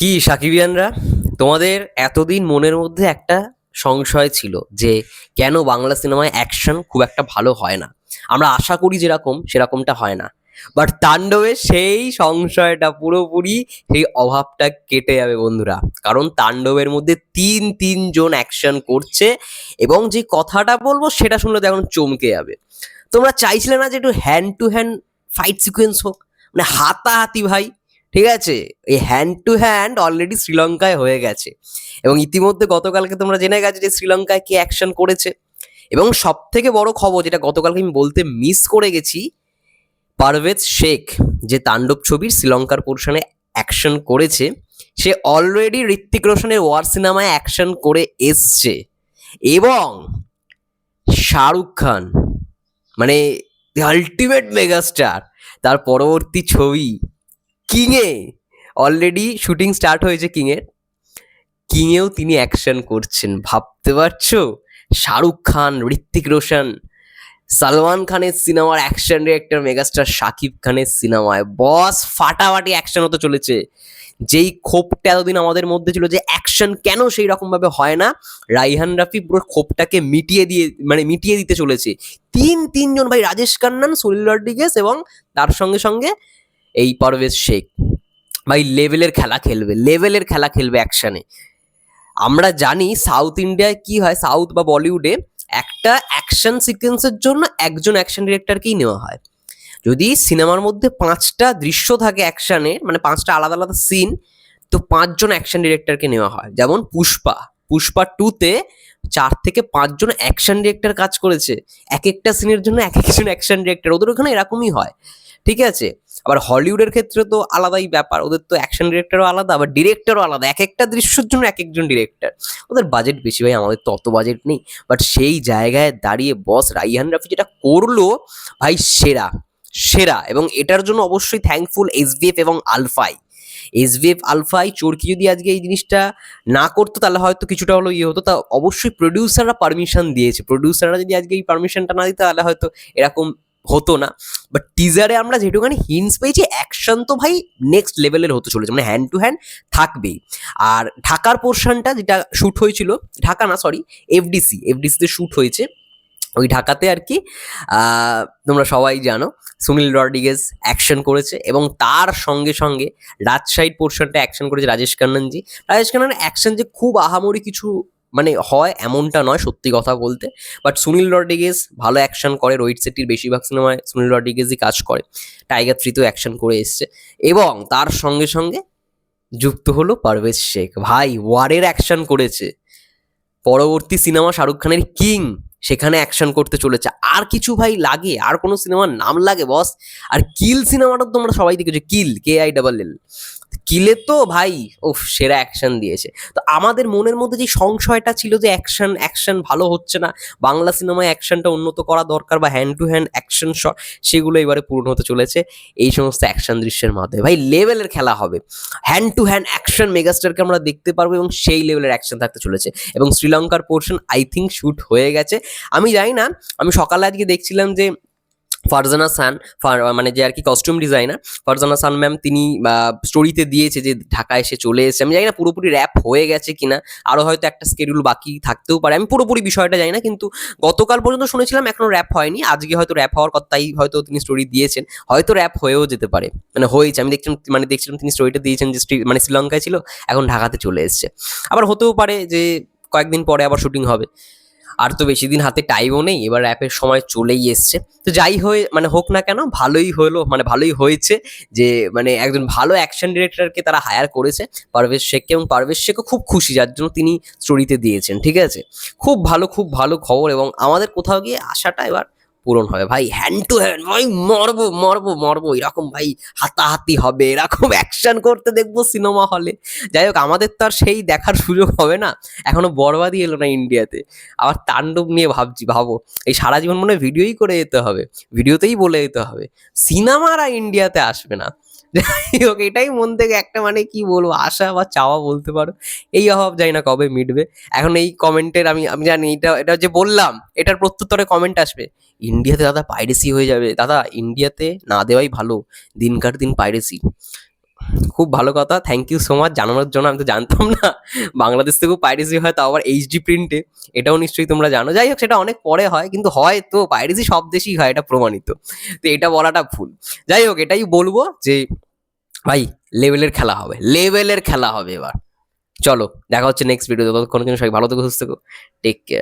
কি সাকিবিয়ানরা, তোমাদের এতদিন মনের মধ্যে একটা সংশয় ছিল যে কেন বাংলা সিনেমায় অ্যাকশন খুব একটা ভালো হয় না। আমরা আশা করি যেরকম সেরকমটা হয় না। বাট তাণ্ডবে সেই সংশয়টা পুরোপুরি, সেই অভাবটা কেটে যাবে বন্ধুরা। কারণ তাণ্ডবের মধ্যে তিনজন অ্যাকশন করছে, এবং যে কথাটা বলবো সেটা শুনলে তো এখন চমকে যাবে। তোমরা চাইছিলে না যে একটু hand to hand fight sequence হোক, মানে হাতাহাতি ভাই। ঠিক আছে, এই হ্যান্ড টু হ্যান্ড অলরেডি শ্রীলঙ্কায় হয়ে গেছে, এবং ইতিমধ্যে গতকালকে তোমরা জেনে গেছো যে শ্রীলঙ্কায় কি অ্যাকশন করেছে। এবং সব থেকে বড় খবর যেটা গতকালকে আমি বলতে মিস করে গেছি, পারভেজ শেখ যে তাণ্ডব ছবির শ্রীলঙ্কার পোর্শনে অ্যাকশন করেছে, সে অলরেডি ঋত্বিক রোশনের ওয়ার সিনেমায় অ্যাকশন করে এসছে। এবং শাহরুখ খান, মানে দি আলটিমেট মেগাস্টার, তার পরবর্তী ছবি কিংয়ে অলরেডি শুটিং স্টার্ট হয়েছে। কিংয়েও তিনি অ্যাকশন করছেন, ভাবতে পারছো? শাহরুখ খান, ঋত্বিক রোশন, সালমান খানের সিনেমার অ্যাকশন ডিরেক্টর মেগাস্টার শাকিব খানের সিনেমায় বস ফাটাফাটি অ্যাকশন হতে চলেছে। যেই ক্ষোভটা এতদিন আমাদের মধ্যে ছিল যে অ্যাকশন কেন সেই রকম ভাবে হয় না, রাইহান রাফি পুরো ক্ষোভটাকে মিটিয়ে দিতে চলেছে। তিনজন ভাই, রাজেশ খান্নান, সুনীল রড্রিগেস এবং তার সঙ্গে সঙ্গে এই পারভেজ শেখ, ভাই লেভেলের খেলা খেলবে অ্যাকশনে। আমরা জানি সাউথ ইন্ডিয়ায় কি হয়, সাউথ বা বলিউডে একটা অ্যাকশন সিকোয়েন্সের জন্য একজন অ্যাকশন ডিরেক্টরকেই নেওয়া হয়। যদি সিনেমার মধ্যে 5টা দৃশ্য থাকে অ্যাকশনের, মানে 5টা আলাদা আলাদা সিন, তো 5জন অ্যাকশন ডিরেক্টরকে নেওয়া হয়। যেমন পুষ্পা 2-তে 4 থেকে 5জন অ্যাকশন ডিরেক্টর কাজ করেছে, এক একটা সিনের জন্য এক একজন অ্যাকশন ডিরেক্টর। ওদের ওখানে এরকমই হয়, ঠিক আছে? আবার হলিউডের ক্ষেত্রে তো আলাদাই ব্যাপার, ওদের তো অ্যাকশন ডিরেক্টরও আলাদা, আবার ডিরেক্টরও আলাদা, এক একটা দৃশ্যের জন্য এক একজন ডিরেক্টর। ওদের বাজেট বেশি ভাই, আমাদের তো অত বাজেট নেই। বাট সেই জায়গায় দাঁড়িয়ে বস রাইহান রাফি যেটা করলো, ভাই সেরা সেরা। এবং এটার জন্য অবশ্যই থ্যাঙ্কফুল এসভিএফ এবং আলফাই। আলফাই চোরকি যদি আজকে এই জিনিসটা না করতো তাহলে হয়তো কিছুটা হলো ইয়ে হতো। তা অবশ্যই প্রডিউসাররা পারমিশন দিয়েছে, প্রডিউসাররা যদি আজকে এই পারমিশনটা না দিত তাহলে হয়তো এরকম হতো না। বাট টিজারে আমরা যেটুখানি হিন্টস পেয়েছি, অ্যাকশন তো ভাই নেক্সট লেভেলের হতে চলেছে, মানে হ্যান্ড টু হ্যান্ড থাকবেই। আর ঢাকার পোর্শনটা যেটা শ্যুট হয়েছিল, ঢাকা না সরি, এফডিসিতে শ্যুট হয়েছে, ওই ঢাকাতে আর কি। তোমরা সবাই জানো সুনীল রড্রিগেজ অ্যাকশন করেছে, এবং তার সঙ্গে সঙ্গে রাজশাহীর পোর্শনটা অ্যাকশন করেছে রাজেশ খান্নানজি। রাজেশ খান্নানের অ্যাকশন যে খুব আহামরি কিছু মানে হয় এমনটা নয়, সত্যি কথা বলতে। বাট সুনীল রড্রিগেজ ভালো অ্যাকশন করে, রোহিত শেট্টির বেশিরভাগ সিনেমায় সুনীল রড্রিগেজই কাজ করে, টাইগার 3তেও অ্যাকশন করে এসছে। এবং তার সঙ্গে সঙ্গে যুক্ত হলো পারভেজ শেখ, ভাই ওয়ারের অ্যাকশন করেছে। পরবর্তী সিনেমা শাহরুখ খানের কিং, সেখানে অ্যাকশন করতে চলেছে। আর কিছু ভাই লাগে? আর কোনো সিনেমার নাম লাগে বস? আর কিল সিনেমাটা তোমরা সবাই দেখেছো, KILL। কিলে তো ভাই সেরা অ্যাকশন দিয়েছে। তো আমাদের মনের মধ্যে যে সংশয়টা ছিল যে অ্যাকশন ভালো হচ্ছে না, বাংলা সিনেমায় অ্যাকশনটা উন্নত করা দরকার, বা hand to hand action shot, সেগুলো এবারে পূরণ হতে চলেছে এই সমস্ত অ্যাকশন দৃশ্যের মাধ্যমে। ভাই লেভেলের খেলা হবে, হ্যান্ড টু হ্যান্ড অ্যাকশন মেগাস্টারকে আমরা দেখতে পারবো, এবং সেই লেভেলের অ্যাকশন থাকতে চলেছে। এবং শ্রীলঙ্কার পোর্শন আই থিঙ্ক শ্যুট হয়ে গেছে, আমি জানি না। আমি সকালে আজকে দেখছিলাম যে ফারজানা সান, মানে যে আর কি কস্টিউম ডিজাইনার ফারজানা সান ম্যাম, তিনি স্টোরিতে দিয়েছে যে ঢাকা এসে চলে এসেছে। আমি জানি না পুরোপুরি র্যাপ হয়ে গেছে কিনা, আরও হয়তো একটা স্কেডিউল বাকি থাকতেও পারে, আমি পুরোপুরি বিষয়টা জানি না। কিন্তু গতকাল পর্যন্ত শুনেছিলাম এখনো র্যাপ হয়নি, আজকে হয়তো র্যাপ হওয়ার কথাই হয়তো তিনি স্টোরি দিয়েছেন, হয়তো র্যাপ হয়েও যেতে পারে, মানে হয়েছে। আমি দেখছিলাম তিনি স্টোরিটা দিয়েছেন যে মানে শ্রীলঙ্কায় ছিল, এখন ঢাকাতে চলে এসেছে। আবার হতেও পারে যে কয়েকদিন পরে আবার শুটিং হবে, আর তো বেশি দিন হাতে টাইমও নেই, এবার র্যাপের সময় চলেই এসছে। তো যাই মানে হোক না কেন, ভালোই হলো, মানে ভালোই হয়েছে যে মানে একজন ভালো অ্যাকশন ডিরেক্টরকে তারা হায়ার করেছে, পারভেজ শেখকে। এবং পারভেজ শেখও খুব খুশি, যার জন্য তিনি স্টোরিতে দিয়েছেন। ঠিক আছে, খুব ভালো খবর, এবং আমাদের কোথাও গিয়ে আশাটা এবার পূরণ হবে ভাই। হ্যান্ড টু হ্যান্ড ভাই, মরবো এরকম ভাই, হাতাহাতি হবে, এরকম অ্যাকশন করতে দেখবো সিনেমা হলে। যাই হোক, আমাদের তো আর সেই দেখার সুযোগ হবে না, এখনো বরবাদই এলো না ইন্ডিয়াতে, আবার তাণ্ডব নিয়ে ভাবো এই সারা জীবন মনে ভিডিওই করে যেতে হবে, ভিডিওতেই বলে যেতে হবে, সিনেমারা ইন্ডিয়াতে আসবে না। যাই হোক, এটাই মন থেকে একটা মানে কি বলবো, আশা বা চাওয়া বলতে পারো। এই অভাব জানি না কবে মিটবে। এখন এই কমেন্টের আমি আমি জানি এটা যে বললাম, এটার প্রত্যুত্তরে কমেন্ট আসবে, ইন্ডিয়াতে দাদা পাইরেসি হয়ে যাবে, দাদা ইন্ডিয়াতে না দেওয়াই ভালো, দিনকার দিন পাইরেসি। খুব ভালো কথা, থ্যাংক ইউ সো মাচ জানানোর জন্য। আমি তো জানতাম না বাংলাদেশ থেকেও পাইরেসি হয়, তাও আবার এইচডি প্রিন্টে। এটাও নিশ্চয়ই তোমরা জানো। যাই হোক, সেটা অনেক পরে হয়, কিন্তু হয় তো, পাইরেসি সব দেশেই হয়, এটা প্রমাণিত। তো এটা বলাটা ভুল। যাই হোক, এটাই বলবো যে ভাই, লেভেলের খেলা হবে, লেভেলের খেলা হবে এবার। চলো, দেখা হচ্ছে নেক্সট ভিডিও। ততক্ষণের জন্য সবাই ভালো থেকো, সুস্থ থেকো, টেক কেয়ার।